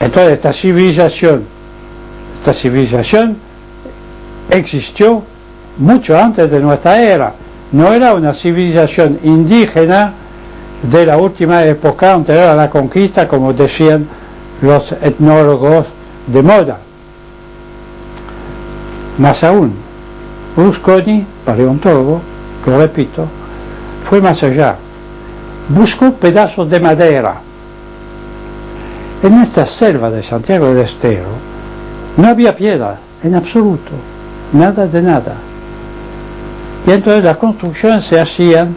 Entonces esta civilización existió mucho antes de nuestra era. No era una civilización indígena de la última época anterior a la conquista, como decían los etnólogos de moda. Más aún, Rusconi, paleontólogo, lo repito, fue más allá. Buscó pedazos de madera. En esta selva de Santiago del Estero no había piedra, en absoluto, nada de nada. Y entonces las construcciones se hacían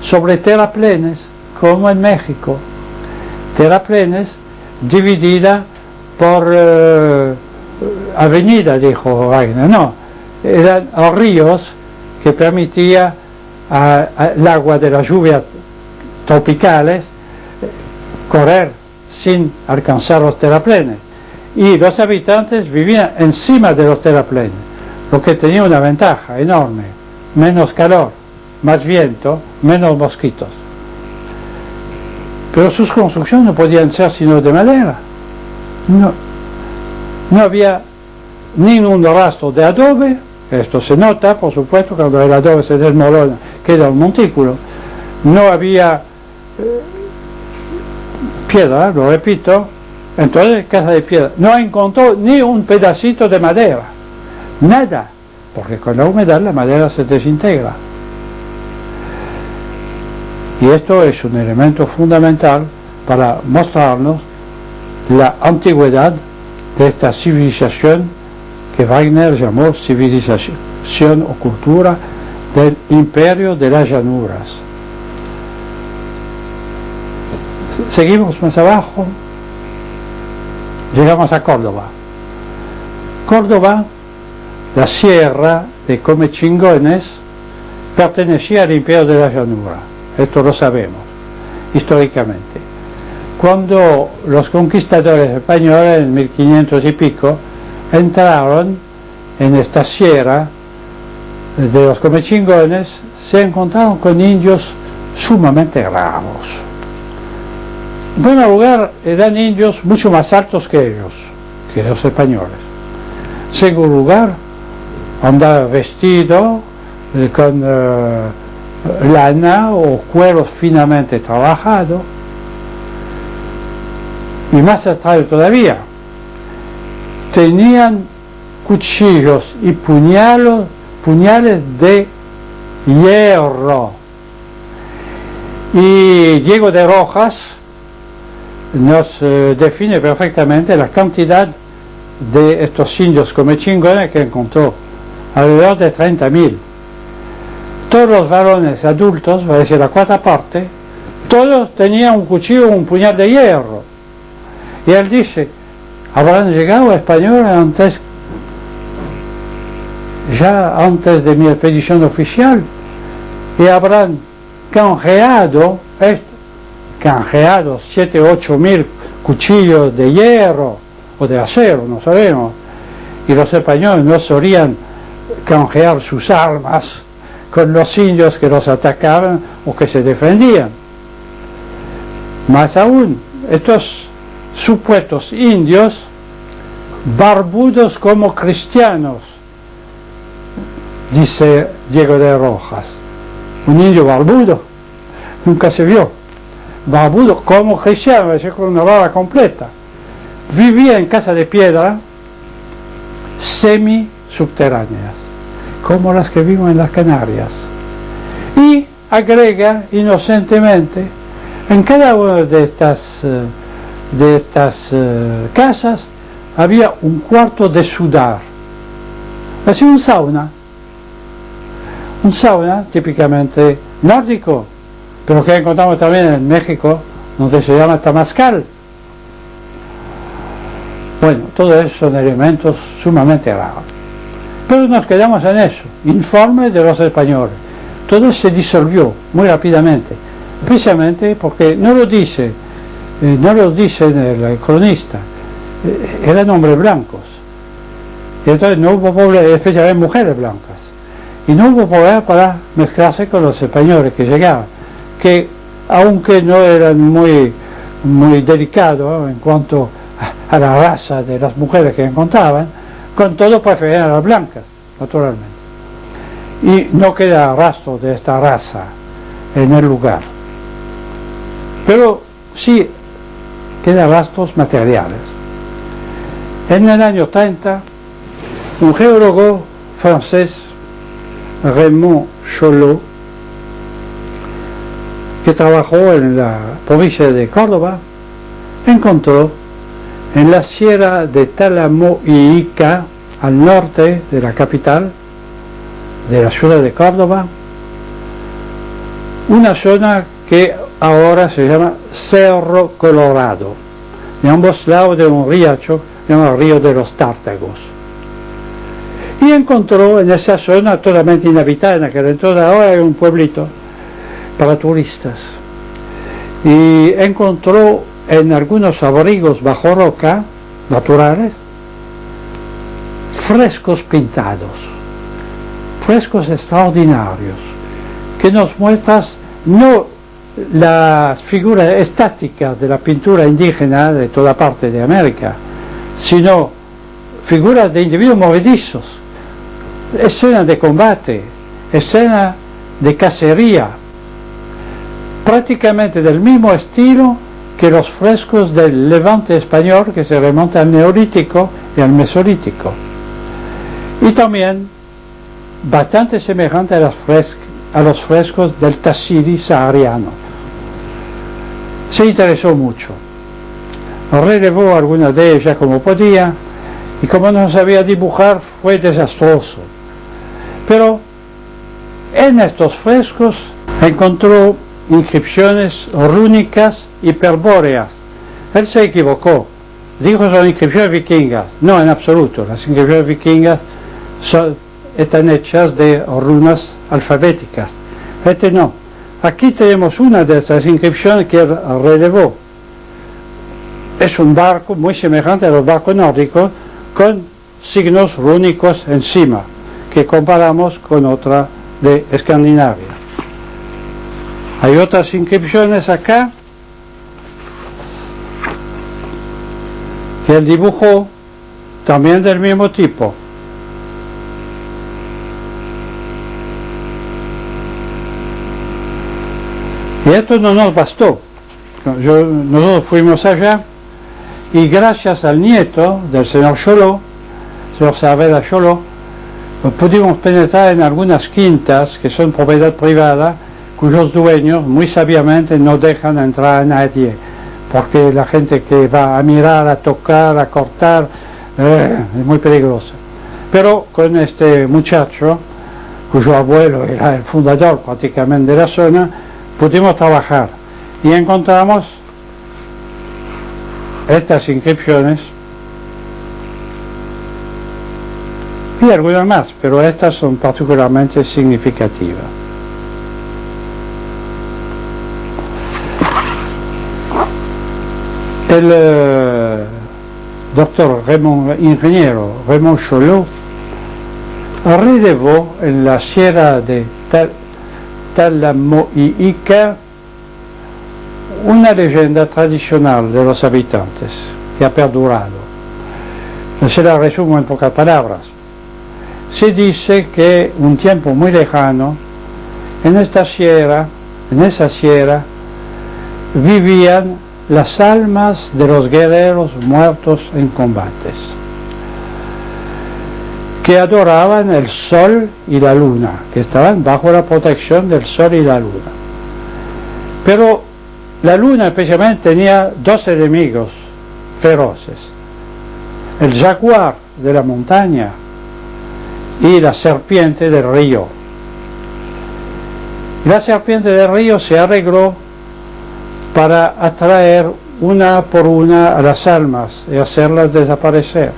sobre terraplenes, como en México. Terraplenes dividida por avenida, dijo Wagner. No, eran ríos que permitía al agua de las lluvias tropicales correr sin alcanzar los terraplenes. Y los habitantes vivían encima de los terraplenes, lo que tenía una ventaja enorme: menos calor, más viento, menos mosquitos. Pero sus construcciones no podían ser sino de madera. No había ningún rastro de adobe. Esto se nota, por supuesto, cuando el adobe se desmorona, queda un montículo. No había piedra, lo repito. Entonces, casa de piedra. No encontró ni un pedacito de madera. Nada. Porque con la humedad la madera se desintegra. Y esto es un elemento fundamental para mostrarnos la antigüedad de esta civilización que Wagner llamó civilización o cultura del imperio de las llanuras. Seguimos más abajo, llegamos a Córdoba. Córdoba, la sierra de Comechingones, pertenecía al imperio de la llanura. Esto lo sabemos históricamente. Cuando los conquistadores españoles en 1500 y pico entraron en esta sierra de los Comechingones, se encontraron con indios sumamente raros. En primer lugar, eran indios mucho más altos que ellos, que los españoles. En segundo lugar, andaban vestidos con lana o cueros finamente trabajados. Y más extraño todavía, tenían cuchillos y puñales de hierro. Y Diego de Rojas nos define perfectamente la cantidad de estos indios comechingones que encontró, alrededor de 30.000. Todos los varones adultos, va a decir la cuarta parte, todos tenían un cuchillo o un puñal de hierro. Y él dice, habrán llegado españoles antes de mi expedición oficial, y habrán canjeado 7 o 8 mil cuchillos de hierro o de acero, no sabemos. Y los españoles no solían canjear sus armas con los indios que los atacaban o que se defendían. Más aún, estos supuestos indios, barbudos como cristianos, dice Diego de Rojas. Un indio barbudo nunca se vio. Barbudo como cristiano, es decir, con una barba completa. Vivía en casa de piedra semi-subterráneas, como las que vimos en las Canarias. Y agrega inocentemente, en cada una de estas casas había un cuarto de sudar, así un sauna típicamente nórdico, pero que encontramos también en México, donde se llama Tamascal. Bueno, todo eso son elementos sumamente raros. Pero nos quedamos en eso, informe de los españoles. Todo se disolvió muy rápidamente, precisamente porque no lo dice el cronista, eran hombres blancos. Y entonces no hubo problema, especialmente mujeres blancas. Y no hubo problema para mezclarse con los españoles que llegaban, que aunque no eran muy delicados en cuanto a la raza de las mujeres que encontraban, con todo preferían a las blancas, naturalmente. Y no queda rastro de esta raza en el lugar. Pero sí quedan rastros materiales. En el año 30, un geólogo francés, Raymond Cholot, que trabajó en la provincia de Córdoba, encontró en la sierra de Tálamo y Ica, al norte de la capital de la ciudad de Córdoba, una zona que ahora se llama Cerro Colorado, de ambos lados de un riacho llamado Río de los Tártagos. Y encontró en esa zona totalmente inhabitada, en aquel entonces, ahora hay un pueblito para turistas, y encontró en algunos abrigos bajo roca naturales frescos pintados, frescos extraordinarios, que nos muestran no las figuras estáticas de la pintura indígena de toda parte de América, sino figuras de individuos movedizos, escenas de combate, escenas de cacería, prácticamente del mismo estilo que los frescos del Levante español, que se remonta al Neolítico y al Mesolítico, y también bastante semejante a los frescos del Tassili sahariano. Se interesó mucho, relevó algunas de ellas como podía, y como no sabía dibujar fue desastroso. Pero en estos frescos encontró inscripciones rúnicas hiperbóreas. Él se equivocó, dijo son inscripciones vikingas. No, en absoluto, las inscripciones vikingas están hechas de runas alfabéticas. No, aquí tenemos una de esas inscripciones que él relevó. Es un barco muy semejante a los barcos nórdicos, con signos rúnicos encima, que comparamos con otra de Escandinavia. Hay otras inscripciones acá que él dibujó también del mismo tipo. Y esto no nos bastó. Nosotros fuimos allá y gracias al nieto del señor Cholot, señor Saavedra Cholot, pudimos penetrar en algunas quintas que son propiedad privada, cuyos dueños muy sabiamente no dejan entrar a nadie, porque la gente que va a mirar, a tocar, a cortar, es muy peligrosa. Pero con este muchacho, cuyo abuelo era el fundador prácticamente de la zona, pudimos trabajar y encontramos estas inscripciones y algunas más, pero estas son particularmente significativas. El doctor ingeniero Raymond Cholot relevó en la sierra de Tálamo y Ica una leyenda tradicional de los habitantes que ha perdurado. Se la resumo en pocas palabras. Se dice que un tiempo muy lejano, en esa sierra, vivían las almas de los guerreros muertos en combates, que adoraban el sol y la luna, que estaban bajo la protección del sol y la luna. Pero la luna especialmente tenía dos enemigos feroces: el jaguar de la montaña y la serpiente del río. La serpiente del río se arregló para atraer una por una a las almas y hacerlas desaparecer.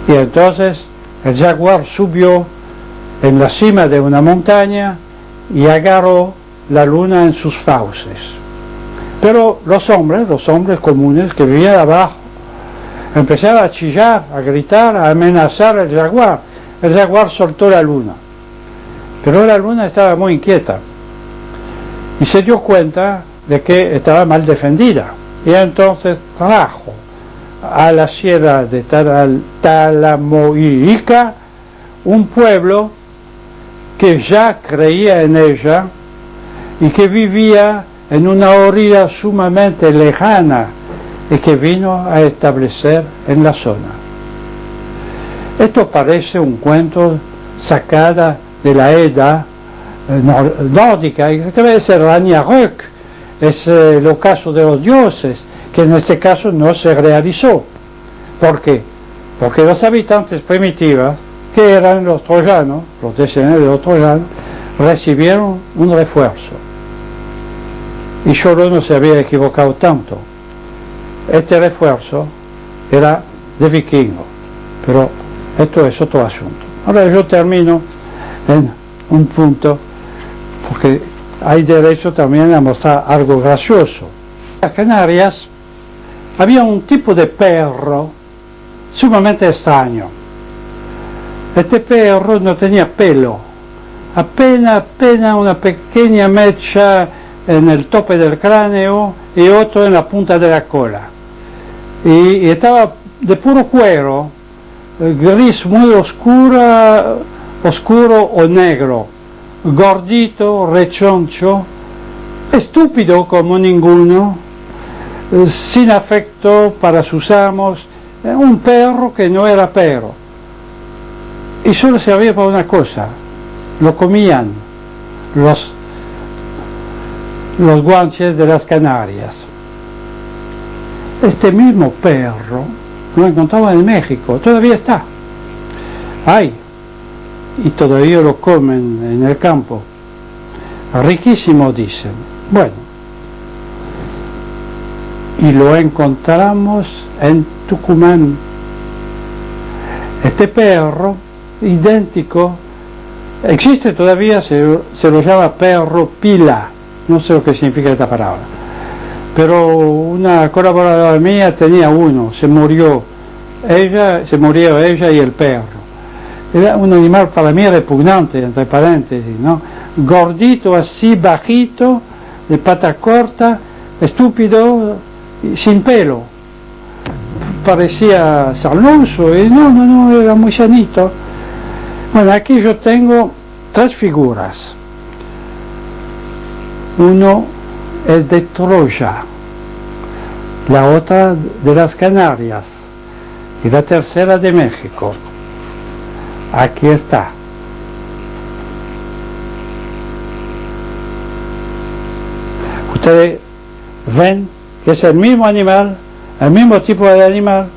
Y entonces el jaguar subió en la cima de una montaña y agarró la luna en sus fauces. Pero los hombres comunes que vivían abajo, empezaron a chillar, a gritar, a amenazar al jaguar. El jaguar soltó la luna, pero la luna estaba muy inquieta y se dio cuenta de que estaba mal defendida, y entonces trajo a la sierra de Talamoica, un pueblo que ya creía en ella y que vivía en una orilla sumamente lejana y que vino a establecer en la zona. Esto parece un cuento sacada de la Edda nórdica, y que es el Ragnarök, es el ocaso de los dioses, que en este caso no se realizó. ¿Por qué? Porque los habitantes primitivos, que eran los troyanos, los descendientes de los troyanos, recibieron un refuerzo. Y solo no se había equivocado tanto. Este refuerzo era de vikingos, pero esto es otro asunto. Ahora yo termino en un punto, porque hay derecho también a mostrar algo gracioso. En las Canarias había un tipo de perro sumamente extraño. Este perro no tenía pelo, apenas una pequeña mecha en el tope del cráneo y otro en la punta de la cola. Y estaba de puro cuero, gris muy oscuro o negro, gordito, rechoncho, estúpido como ninguno, sin afecto para sus amos, un perro que no era perro. Y solo servía para una cosa: lo comían los guanches de las Canarias. Este mismo perro lo encontraba en México, todavía está. Hay, y todavía lo comen en el campo. Riquísimo, dicen. Bueno, y lo encontramos en Tucumán. Este perro, idéntico, existe todavía, se lo llama perro pila. No sé lo que significa esta palabra, pero una colaboradora mía tenía uno, se murió ella y el perro. Era un animal para mí repugnante, entre paréntesis, ¿no? Gordito, así, bajito, de pata corta, estúpido, sin pelo. Parecía sarnoso y no, era muy sanito. Bueno, aquí yo tengo tres figuras. Uno es de Troya, la otra de las Canarias y la tercera de México. Aquí está. Ustedes ven que es el mismo animal, el mismo tipo de animal,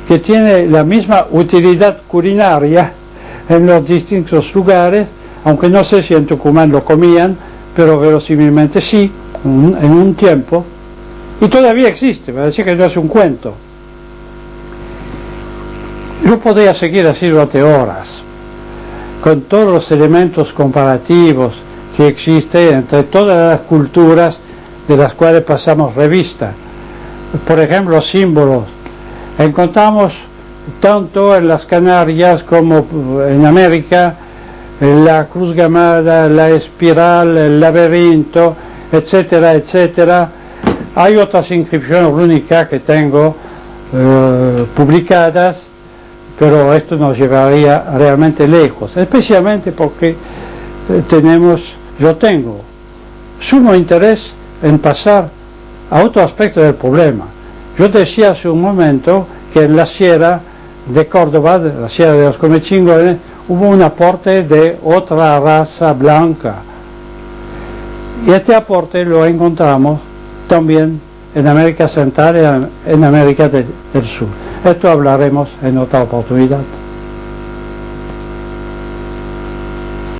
que tiene la misma utilidad culinaria en los distintos lugares, aunque no sé si en Tucumán lo comían, pero verosímilmente sí, en un tiempo, y todavía existe, para decir que no es un cuento. Yo podría seguir así durante horas, con todos los elementos comparativos que existen entre todas las culturas de las cuales pasamos revista. Por ejemplo, símbolos. Encontramos tanto en las Canarias como en América la cruz gamada, la espiral, el laberinto, etcétera, etcétera. Hay otras inscripciones rúnicas que tengo publicadas, pero esto nos llevaría realmente lejos, especialmente porque yo tengo sumo interés en pasar a otro aspecto del problema. Yo decía hace un momento que en la sierra de Córdoba, la sierra de los Comechingones, hubo un aporte de otra raza blanca. Y este aporte lo encontramos también en América Central y en América del Sur. Esto hablaremos en otra oportunidad.